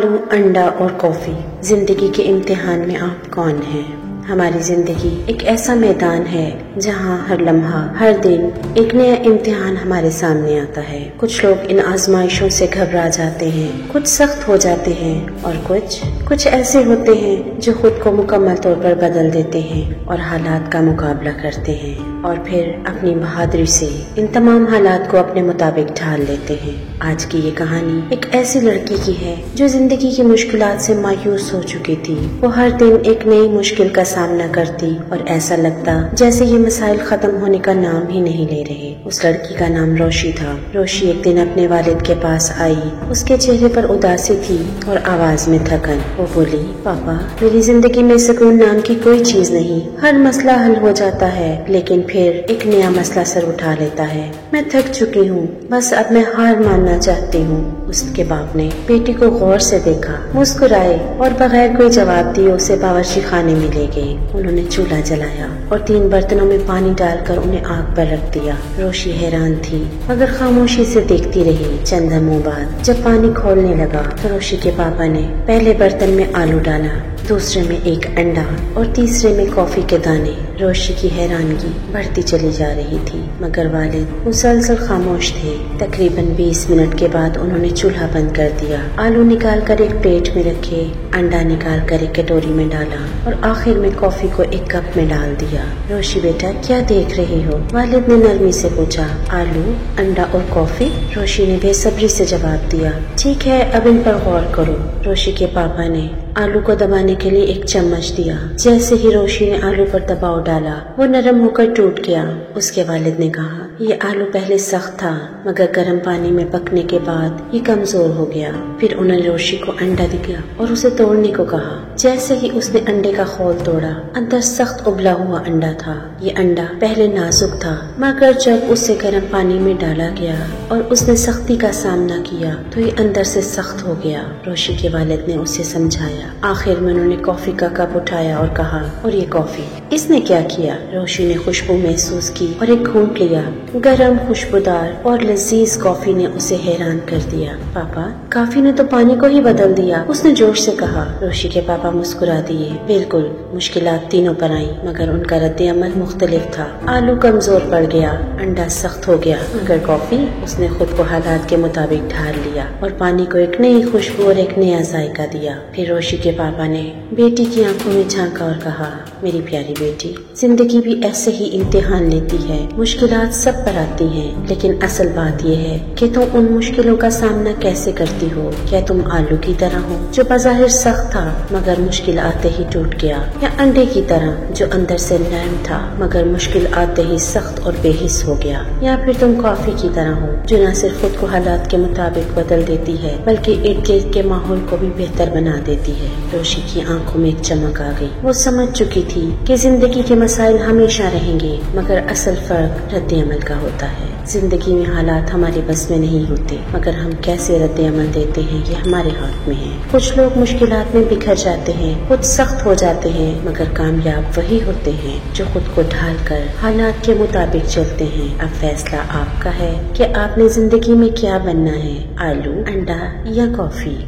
आलू, अंडा और कॉफी। जिंदगी के इम्तिहान में आप कौन हैं? हमारी जिंदगी एक ऐसा मैदान है जहाँ हर लम्हा, हर दिन एक नया इम्तिहान हमारे सामने आता है। कुछ लोग इन आजमाइशों से घबरा जाते हैं, कुछ सख्त हो जाते हैं और कुछ ऐसे होते हैं जो खुद को मुकम्मल तौर पर बदल देते हैं और हालात का मुकाबला करते हैं और फिर अपनी बहादुरी से इन तमाम हालात को अपने मुताबिक ढाल लेते हैं। आज की ये कहानी एक ऐसी लड़की की है जो जिंदगी की मुश्किलात से मायूस हो चुकी थी। वो हर दिन एक नई मुश्किल का सामना करती और ऐसा लगता जैसे ये मसाइल खत्म होने का नाम ही नहीं ले रहे। उस लड़की का नाम रोशी था। रोशी एक दिन अपने वालिद के पास आई। उसके चेहरे पर उदासी थी और आवाज में थकन। वो बोली, पापा, मेरी जिंदगी में सुकून नाम की कोई चीज नहीं। हर मसला हल हो जाता है लेकिन फिर एक नया मसला सर उठा लेता है। मैं थक चुकी हूँ, बस अब मैं हार मानना चाहती हूँ। उसके बाप ने बेटी को गौर से देखा, मुस्कुराए और बगैर कोई जवाब दिए उसे बावर्ची खाने में ले गए। उन्होंने चूल्हा जलाया और 3 बर्तनों में पानी डालकर उन्हें आग पर रख दिया। रोशी हैरान थी मगर खामोशी से देखती रही। चंद लम्हों बाद जब पानी खौलने लगा तो रोशी के पापा ने पहले बर्तन में आलू डाला, दूसरे में एक अंडा और तीसरे में कॉफी के दाने। रोशी की हैरानगी बढ़ती चली जा रही थी मगर वालिद मुसलसल खामोश थे। तकरीबन 20 मिनट के बाद उन्होंने चूल्हा बंद कर दिया। आलू निकाल कर एक प्लेट में रखे, अंडा निकाल कर एक कटोरी में डाला और आखिर में कॉफी को एक कप में डाल दिया। रोशी बेटा, क्या देख रही हो? वालिद ने नरमी से पूछा। आलू, अंडा और कॉफी, रोशी ने बेसब्री से जवाब दिया। ठीक है, अब इन पर गौर करो। रोशी के पापा ने आलू को दबाने के लिए एक चम्मच दिया। जैसे ही रोशी ने आलू पर दबाव डाला वो नरम होकर टूट गया। उसके वालिद ने कहा, ये आलू पहले सख्त था मगर गर्म पानी में पकने के बाद ये कमजोर हो गया। फिर उन्होंने रोशी को अंडा दिया और उसे तोड़ने को कहा। जैसे ही उसने अंडे का खोल तोड़ा, अंदर सख्त उबला हुआ अंडा था। ये अंडा पहले नाजुक था मगर जब उसे गर्म पानी में डाला गया और उसने सख्ती का सामना किया तो ये अंदर से सख्त हो गया। रोशी के वालिद ने उसे समझाया। आखिर में उन्होंने कॉफी का कप उठाया और कहा, और ये कॉफी इसने क्या किया? रोशी ने खुशबू महसूस की और एक घूंट लिया। गरम, खुशबूदार और लजीज कॉफी ने उसे हैरान कर दिया। पापा, कॉफी ने तो पानी को ही बदल दिया, उसने जोश से कहा। रोशी के पापा मुस्कुरा दिए। बिल्कुल, मुश्किलात तीनों पर आई मगर उनका रद्द अमल मुख्तलिफ था। आलू कमजोर पड़ गया, अंडा सख्त हो गया मगर कॉफी, उसने खुद को हालात के मुताबिक ढाल लिया और पानी को एक नई खुशबू और एक नया जायका दिया। फिर रोशी के पापा ने बेटी की आंखों में झांका और कहा, मेरी प्यारी बेटी, जिंदगी भी ऐसे ही इम्तिहान लेती है। मुश्किलात सब पर आती हैं, लेकिन असल बात यह है कि तुम उन मुश्किलों का सामना कैसे करती हो। क्या तुम आलू की तरह हो जो बज़ाहिर सख्त था मगर मुश्किल आते ही टूट गया, या अंडे की तरह जो अंदर से नरम था मगर मुश्किल आते ही सख्त और बेहिस हो गया, या फिर तुम कॉफी की तरह हो जो न सिर्फ खुद को हालात के मुताबिक बदल देती है बल्कि इर्द गिर्द के माहौल को भी बेहतर बना देती है। रोशी की आंखों में एक चमक आ गई। वो समझ चुकी थी कि जिंदगी के मसाइल हमेशा रहेंगे मगर असल फर्क रद्द अमल का होता है। जिंदगी में हालात हमारे बस में नहीं होते मगर हम कैसे रद्द अमल देते हैं ये हमारे हाथ में है। कुछ लोग मुश्किलात में बिखर जाते हैं, कुछ सख्त हो जाते हैं मगर कामयाब वही होते हैं जो खुद को ढाल कर हालात के मुताबिक चलते हैं। अब फैसला आपका है कि आपने जिंदगी में क्या बनना है, आलू, अंडा या कॉफी।